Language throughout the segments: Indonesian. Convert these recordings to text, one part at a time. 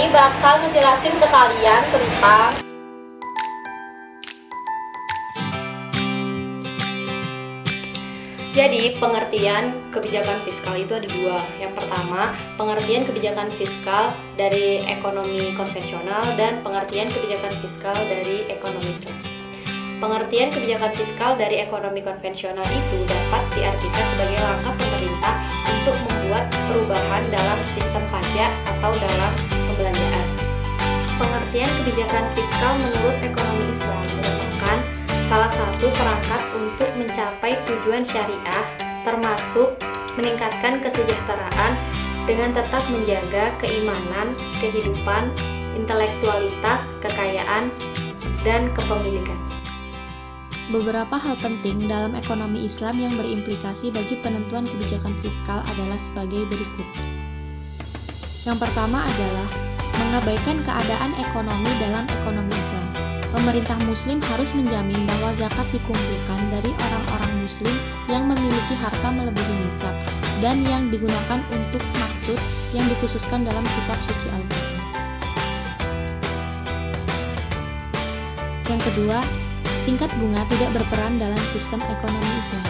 bakal ngejelasin ke kalian tentang jadi pengertian kebijakan fiskal itu ada dua. Yang pertama, pengertian kebijakan fiskal dari ekonomi konvensional dan pengertian kebijakan fiskal dari ekonomi Islam. Pengertian kebijakan fiskal dari ekonomi konvensional itu dapat diartikan sebagai langkah pemerintah untuk membuat perubahan dalam sistem pajak atau dalam pembelanjaan. Pengertian kebijakan fiskal menurut ekonomi Islam merupakan salah satu perangkat untuk mencapai tujuan syariah, termasuk meningkatkan kesejahteraan dengan tetap menjaga keimanan, kehidupan, intelektualitas, kekayaan, dan kepemilikan. Beberapa hal penting dalam ekonomi Islam yang berimplikasi bagi penentuan kebijakan fiskal adalah sebagai berikut. Yang pertama adalah mengabaikan keadaan ekonomi dalam ekonomi Islam. Pemerintah Muslim harus menjamin bahwa zakat dikumpulkan dari orang-orang Muslim yang memiliki harta melebihi nisab dan yang digunakan untuk maksud yang dikhususkan dalam kitab suci Al-Quran. Yang kedua, tingkat bunga tidak berperan dalam sistem ekonomi Islam.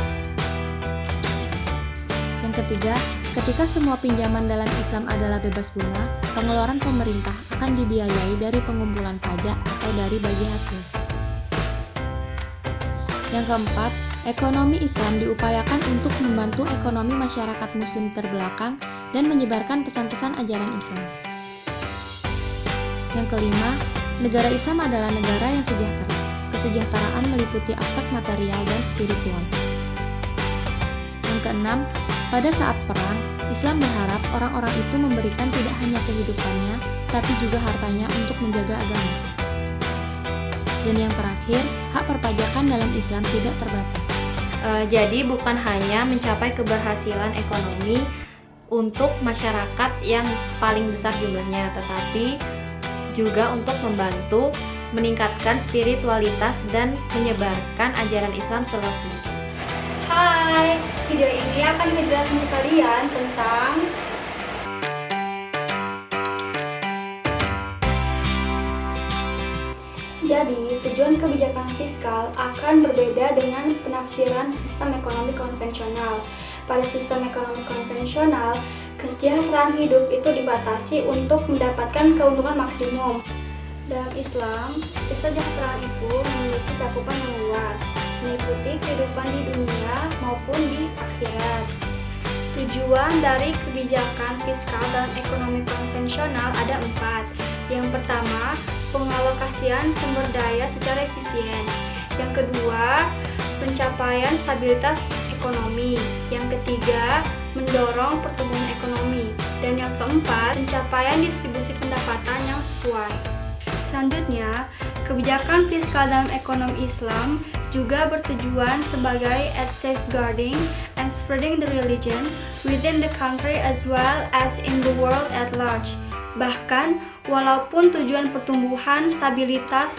Yang ketiga, ketika semua pinjaman dalam Islam adalah bebas bunga, pengeluaran pemerintah akan dibiayai dari pengumpulan pajak atau dari bagi hasil. Yang keempat, ekonomi Islam diupayakan untuk membantu ekonomi masyarakat Muslim terbelakang dan menyebarkan pesan-pesan ajaran Islam. Yang kelima, negara Islam adalah negara yang sejahtera. Kesejahteraan meliputi aspek material dan spiritual. Yang keenam, pada saat perang, Islam berharap orang-orang itu memberikan tidak hanya kehidupannya, tapi juga hartanya untuk menjaga agama. Dan yang terakhir, hak perpajakan dalam Islam tidak terbatas. Jadi bukan hanya mencapai keberhasilan ekonomi untuk masyarakat yang paling besar jumlahnya, tetapi juga untuk membantu meningkatkan spiritualitas dan menyebarkan ajaran Islam seluas mungkin. Hai, video ini akan menjelaskan ke kalian tentang jadi, tujuan kebijakan fiskal akan berbeda dengan penafsiran sistem ekonomi konvensional. Pada sistem ekonomi konvensional, kesejahteraan hidup itu dibatasi untuk mendapatkan keuntungan maksimum. Dalam Islam, kesejahteraan itu memiliki cakupan yang luas, meliputi kehidupan di dunia maupun di akhirat. Tujuan dari kebijakan fiskal dalam ekonomi konvensional ada 4. Yang pertama, pengalokasian sumber daya secara efisien. Yang kedua, pencapaian stabilitas ekonomi. Yang ketiga, mendorong pertumbuhan ekonomi. Dan yang keempat, pencapaian distribusi pendapatan yang sesuai. Selanjutnya, kebijakan fiskal dalam ekonomi Islam juga bertujuan sebagai safeguarding and spreading the religion within the country as well as in the world at large. Bahkan, walaupun tujuan pertumbuhan, stabilitas,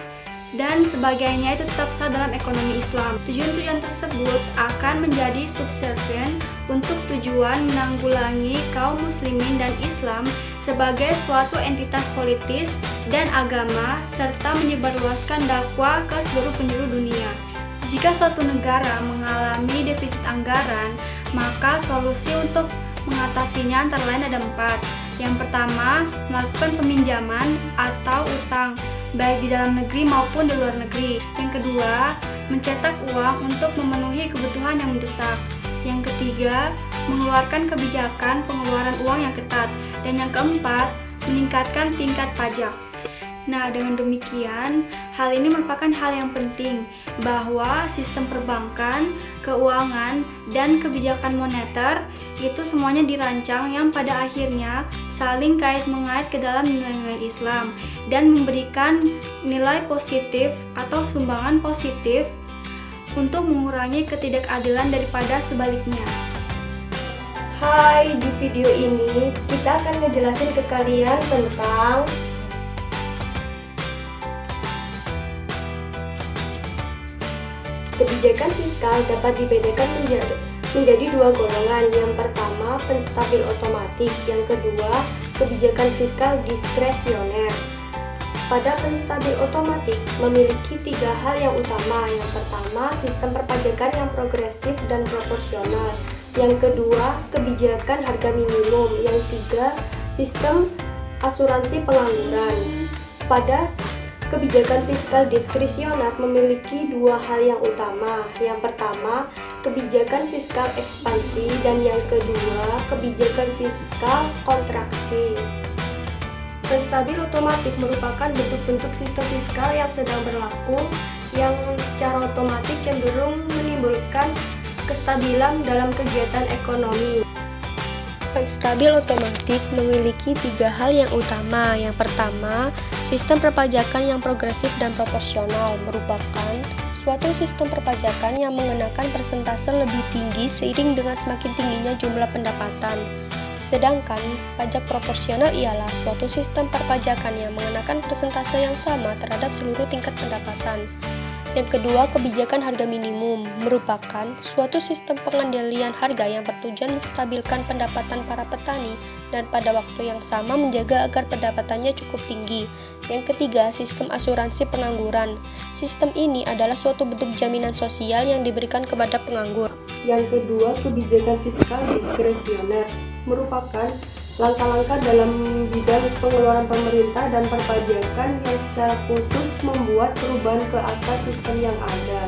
dan sebagainya itu tetap sah dalam ekonomi Islam, tujuan-tujuan tersebut akan menjadi subservient untuk tujuan menanggulangi kaum muslimin dan Islam sebagai suatu entitas politis dan agama serta menyebarluaskan dakwah ke seluruh penjuru dunia. Jika suatu negara mengalami defisit anggaran, maka solusi untuk mengatasinya antara lain ada 4. Yang pertama, melakukan peminjaman atau utang, baik di dalam negeri maupun di luar negeri. Yang kedua, mencetak uang untuk memenuhi kebutuhan yang mendesak. Yang ketiga, mengeluarkan kebijakan pengeluaran uang yang ketat. Dan yang keempat, meningkatkan tingkat pajak. Nah, dengan demikian, hal ini merupakan hal yang penting bahwa sistem perbankan, keuangan, dan kebijakan moneter itu semuanya dirancang yang pada akhirnya saling kait-mengait ke dalam nilai-nilai Islam dan memberikan nilai positif atau sumbangan positif untuk mengurangi ketidakadilan daripada sebaliknya. Hai, di video ini kita akan ngejelasin ke kalian tentang kebijakan fiskal dapat dibedakan menjadi dua golongan. Yang pertama, penstabil otomatis. Yang kedua, kebijakan fiskal diskresioner. Pada penstabil otomatis memiliki tiga hal yang utama. Yang pertama, sistem perpajakan yang progresif dan proporsional. Yang kedua, kebijakan harga minimum. Yang ketiga, sistem asuransi pengangguran. Pada kebijakan fiskal diskresioner memiliki dua hal yang utama. Yang pertama, kebijakan fiskal ekspansi, dan yang kedua, kebijakan fiskal kontraksi. Penstabil otomatis merupakan bentuk-bentuk sistem fiskal yang sedang berlaku yang secara otomatis cenderung menimbulkan kestabilan dalam kegiatan ekonomi. Penstabil otomatis memiliki tiga hal yang utama. Yang pertama, sistem perpajakan yang progresif dan proporsional merupakan suatu sistem perpajakan yang mengenakan persentase lebih tinggi seiring dengan semakin tingginya jumlah pendapatan. Sedangkan pajak proporsional ialah suatu sistem perpajakan yang mengenakan persentase yang sama terhadap seluruh tingkat pendapatan. Yang kedua, kebijakan harga minimum merupakan suatu sistem pengendalian harga yang bertujuan menstabilkan pendapatan para petani dan pada waktu yang sama menjaga agar pendapatannya cukup tinggi. Yang ketiga, sistem asuransi pengangguran. Sistem ini adalah suatu bentuk jaminan sosial yang diberikan kepada penganggur. Yang kedua, kebijakan fiskal diskresioner merupakan langkah-langkah dalam bidang pengeluaran pemerintah dan perpajakan yang secara khusus membuat perubahan ke atas sistem yang ada,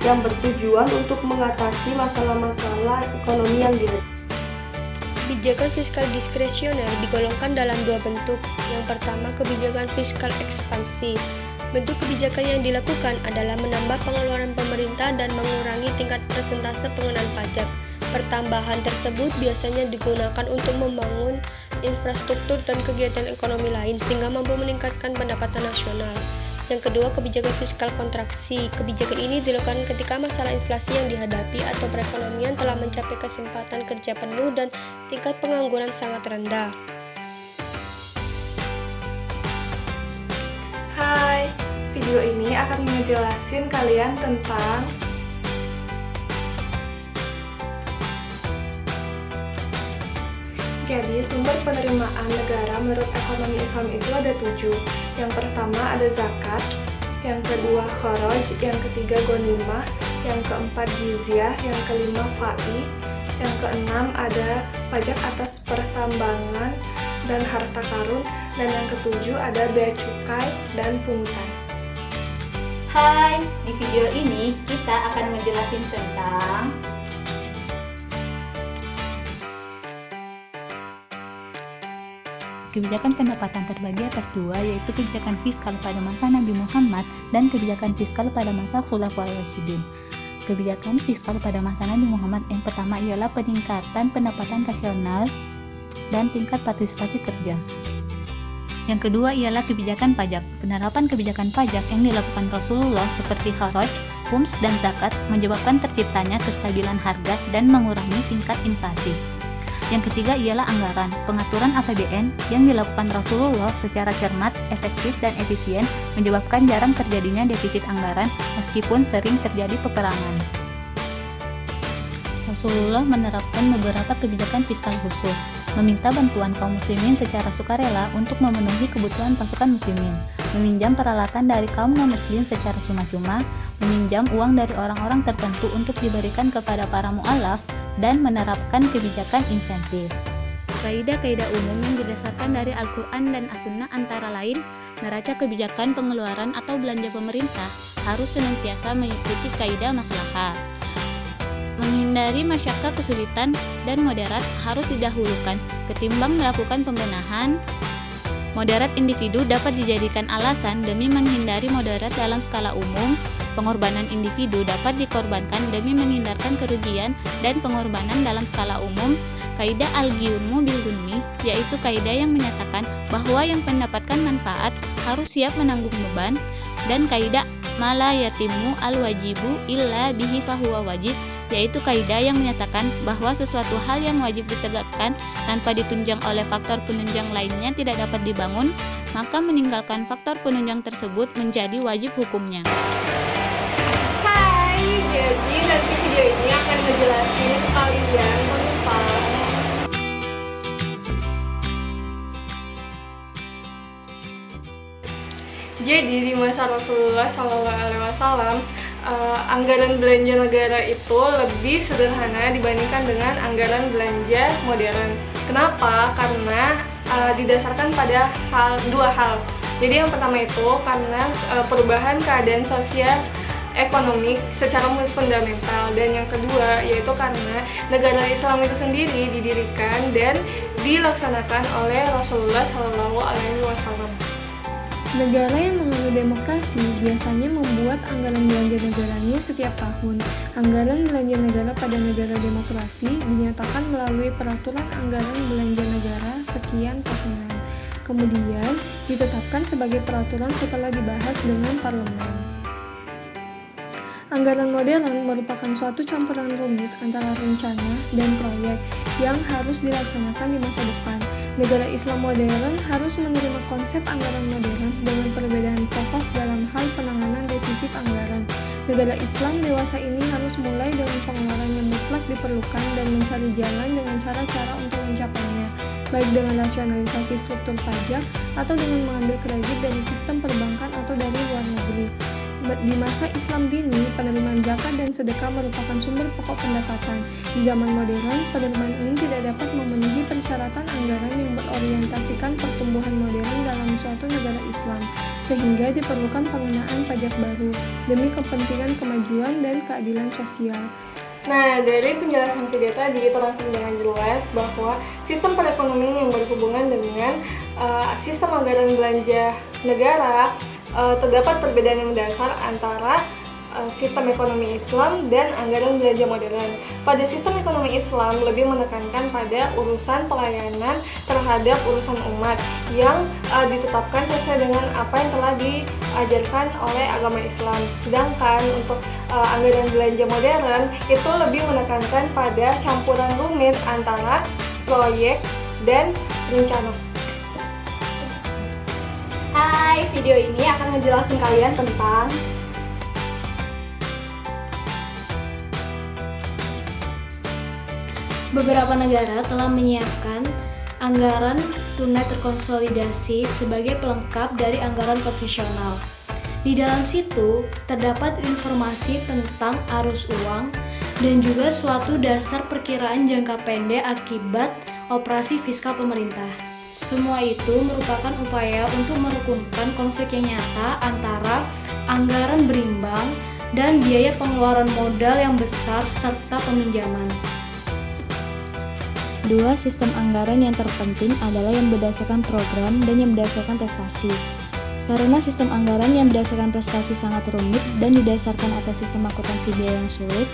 yang bertujuan untuk mengatasi masalah-masalah ekonomi yang dihadapi. Kebijakan fiskal diskresioner digolongkan dalam dua bentuk. Yang pertama, kebijakan fiskal ekspansi. Bentuk kebijakan yang dilakukan adalah menambah pengeluaran pemerintah dan mengurangi tingkat persentase pengenaan pajak. Pertambahan tersebut biasanya digunakan untuk membangun infrastruktur dan kegiatan ekonomi lain sehingga mampu meningkatkan pendapatan nasional. Yang kedua, kebijakan fiskal kontraksi. Kebijakan ini dilakukan ketika masalah inflasi yang dihadapi atau perekonomian telah mencapai kesempatan kerja penuh dan tingkat pengangguran sangat rendah. Hai, video ini akan ngejelasin kalian tentang jadi sumber penerimaan negara menurut ekonomi Islam itu ada 7. Yang pertama ada zakat, yang kedua kharaj, yang ketiga ghanimah, yang keempat jizyah, yang kelima fai, yang keenam ada pajak atas pertambangan dan harta karun, dan yang ketujuh ada bea cukai dan pungutan. Hai, di video ini kita akan ngejelasin tentang kebijakan pendapatan terbagi atas dua, yaitu kebijakan fiskal pada masa Nabi Muhammad dan kebijakan fiskal pada masa Khulafaur Rasyidin. Kebijakan fiskal pada masa Nabi Muhammad yang pertama ialah peningkatan pendapatan nasional dan tingkat partisipasi kerja. Yang kedua ialah kebijakan pajak. Penerapan kebijakan pajak yang dilakukan Rasulullah seperti kharaj, khums, dan zakat menyebabkan terciptanya kestabilan harga dan mengurangi tingkat inflasi. Yang ketiga ialah anggaran. Pengaturan APBN yang dilakukan Rasulullah secara cermat, efektif, dan efisien menyebabkan jarang terjadinya defisit anggaran meskipun sering terjadi peperangan. Rasulullah menerapkan beberapa kebijakan fiskal khusus, meminta bantuan kaum muslimin secara sukarela untuk memenuhi kebutuhan pasukan muslimin, meminjam peralatan dari kaum non-muslim secara cuma-cuma, meminjam uang dari orang-orang tertentu untuk diberikan kepada para mu'alaf, dan menerapkan kebijakan insentif. Kaidah-kaidah umum yang didasarkan dari Al-Quran dan As-Sunnah antara lain, neraca kebijakan pengeluaran atau belanja pemerintah harus senantiasa mengikuti kaidah maslahah. Menghindari masyakkah kesulitan dan moderat harus didahulukan ketimbang melakukan pembenahan. Moderat individu dapat dijadikan alasan demi menghindari moderat dalam skala umum. Pengorbanan individu dapat dikorbankan demi menghindarkan kerugian dan pengorbanan dalam skala umum. Kaidah al-ghunmu bil ghunmi, yaitu kaidah yang menyatakan bahwa yang mendapatkan manfaat harus siap menanggung beban, dan kaidah mala yatimu al-wajibu illa bihi fahuwa wajib, yaitu kaidah yang menyatakan bahwa sesuatu hal yang wajib ditegakkan tanpa ditunjang oleh faktor penunjang lainnya tidak dapat dibangun, maka meninggalkan faktor penunjang tersebut menjadi wajib hukumnya. Hai, jadi nanti video video ini akan ngejelasin kalian tentang jadi di masa Rasulullah SAW anggaran belanja negara itu lebih sederhana dibandingkan dengan anggaran belanja modern. Kenapa? Karena didasarkan pada dua hal. Jadi yang pertama itu karena perubahan keadaan sosial ekonomi secara fundamental, dan yang kedua yaitu karena negara Islam itu sendiri didirikan dan dilaksanakan oleh Rasulullah SAW. Negara yang menganut demokrasi biasanya membuat anggaran belanja negaranya setiap tahun. Anggaran belanja negara pada negara demokrasi dinyatakan melalui peraturan anggaran belanja negara sekian tahunan. Kemudian ditetapkan sebagai peraturan setelah dibahas dengan parlemen. Anggaran modern merupakan suatu campuran rumit antara rencana dan proyek yang harus dilaksanakan di masa depan. Negara Islam modern harus menerima konsep anggaran modern dengan perbedaan pokok dalam hal penanganan defisit anggaran. Negara Islam dewasa ini harus mulai dengan pengeluaran yang mutlak diperlukan dan mencari jalan dengan cara-cara untuk mencapainya, baik dengan rasionalisasi struktur pajak atau dengan mengambil kredit dari sistem perbankan atau dari luar negeri. Di masa Islam dini, penerimaan zakat dan sedekah merupakan sumber pokok pendapatan. Di zaman modern, penerimaan ini tidak dapat memenuhi persyaratan anggaran yang berorientasikan pertumbuhan modern dalam suatu negara Islam, sehingga diperlukan pengenaan pajak baru demi kepentingan kemajuan dan keadilan sosial. Nah, dari penjelasan video tadi terangkum dengan jelas bahwa sistem perekonomian yang berhubungan dengan sistem anggaran belanja negara terdapat perbedaan yang mendasar antara sistem ekonomi Islam dan anggaran belanja modern. Pada sistem ekonomi Islam lebih menekankan pada urusan pelayanan terhadap urusan umat yang ditetapkan sesuai dengan apa yang telah diajarkan oleh agama Islam. Sedangkan untuk anggaran belanja modern itu lebih menekankan pada campuran rumit antara proyek dan rencana. Hai, video ini akan ngejelasin kalian tentang beberapa negara telah menyiapkan anggaran tunai terkonsolidasi sebagai pelengkap dari anggaran konvensional. Di dalam situ terdapat informasi tentang arus uang dan juga suatu dasar perkiraan jangka pendek akibat operasi fiskal pemerintah. Semua itu merupakan upaya untuk merukunkan konflik yang nyata antara anggaran berimbang dan biaya pengeluaran modal yang besar serta peminjaman. Dua sistem anggaran yang terpenting adalah yang berdasarkan program dan yang berdasarkan prestasi. Karena sistem anggaran yang berdasarkan prestasi sangat rumit dan didasarkan atas sistem akuntansi biaya yang sulit,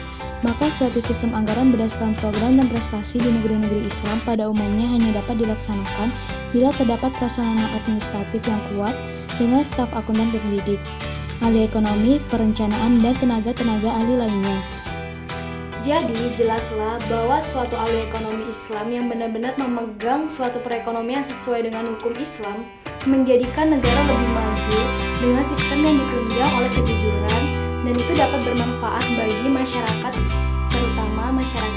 maka suatu sistem anggaran berdasarkan program dan prestasi di negeri-negeri Islam pada umumnya hanya dapat dilaksanakan bila terdapat prasarana administratif yang kuat dengan staf akuntan terdidik, ahli ekonomi, perencanaan, dan tenaga-tenaga ahli lainnya. Jadi, jelaslah bahwa suatu ahli ekonomi Islam yang benar-benar memegang suatu perekonomian sesuai dengan hukum Islam menjadikan negara lebih maju dengan sistem yang ditunjang oleh kejujuran, dan itu dapat bermanfaat bagi masyarakat, terutama masyarakat